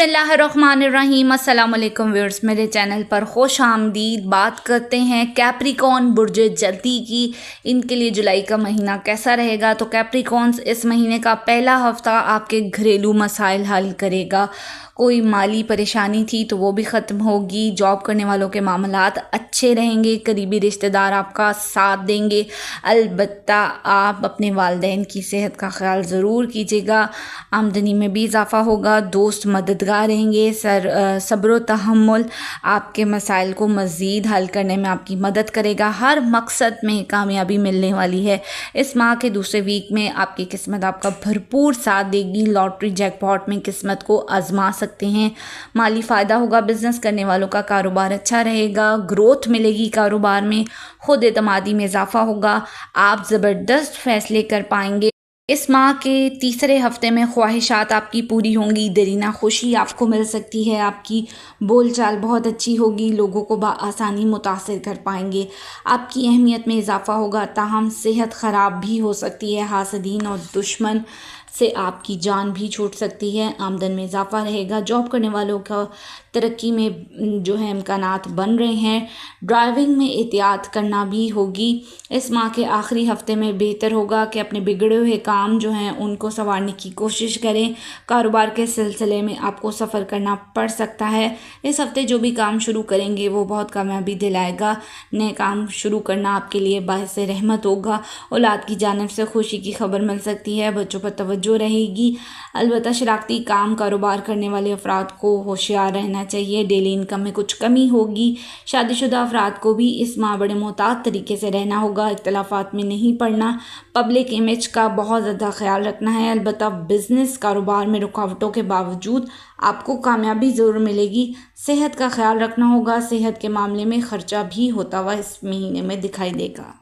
बिस्मिल्लाहिर्रहमानिर्रहीम। अस्सलाम वालेकुम व्यूअर्स, मेरे चैनल पर खुश आमदीद। बात करते हैं कैप्रिकॉर्न बुर्ज जल्दी की। इनके लिए जुलाई का महीना कैसा रहेगा? तो कैप्रिकॉर्न्स, इस महीने का पहला हफ्ता आपके घरेलू मसाइल हल करेगा। कोई माली परेशानी थी तो वो भी ख़त्म होगी। जॉब करने वालों के मामलात अच्छे रहेंगे। करीबी रिश्तेदार आपका साथ देंगे। अलबत्ता आप अपने वालिदैन की सेहत का ख्याल ज़रूर कीजिएगा। आमदनी में भी इजाफ़ा होगा। दोस्त मददगार रहेंगे। सब्र तहम्मुल आपके मसाइल को मज़ीद हल करने में आपकी मदद करेगा। हर मकसद में कामयाबी मिलने वाली है। इस माह के दूसरे वीक में आपकी किस्मत आपका भरपूर साथ देगी। लॉटरी जैकपॉट में किस्मत को आजमा सकते हैं। माली फ़ायदा होगा। बिज़नेस करने वालों का कारोबार अच्छा रहेगा। ग्रोथ मिलेगी कारोबार में। खुद एतमादी में इजाफ़ा होगा। आप ज़बरदस्त फैसले कर पाएंगे। इस माह के तीसरे हफ्ते में ख्वाहिशात आपकी पूरी होंगी। दरीना खुशी आपको मिल सकती है। आपकी बोलचाल बहुत अच्छी होगी। लोगों को आसानी मुतासिर कर पाएंगे। आपकी अहमियत में इजाफा होगा। ताहम सेहत ख़राब भी हो सकती है। हासदीन और दुश्मन से आपकी जान भी छूट सकती है। आमदन में इजाफा रहेगा। जॉब करने वालों का तरक्की में जो है इम्कानात बन रहे हैं। ड्राइविंग में एहतियात करना भी होगी। इस माह के आखिरी हफ्ते में बेहतर होगा कि अपने बिगड़े हुए काम जो हैं उनको संवारने की कोशिश करें। कारोबार के सिलसिले में आपको सफ़र करना पड़ सकता है। इस हफ्ते जो भी काम शुरू करेंगे वो बहुत कामयाबी दिलाएगा। नए काम शुरू करना आपके लिए बाइस रहमत होगा। औलाद की जानिब से खुशी की खबर मिल सकती है। बच्चों पर तवज्जो रहेगी। अलबत्ता शरारती काम कारोबार करने वाले अफराद को होशियार रहना चाहिए। डेली इनकम में कुछ कमी होगी। शादीशुदा अफराद को भी इस माह बड़े मोहतात तरीके से रहना होगा। इख्तलाफात में नहीं पड़ना। पब्लिक इमेज का बहुत ज़्यादा ख्याल रखना है। अलबत्ता बिज़नेस कारोबार में रुकावटों के बावजूद आपको कामयाबी ज़रूर मिलेगी। सेहत का ख्याल रखना होगा। सेहत के मामले में ख़र्चा भी होता हुआ इस महीने में दिखाई देगा।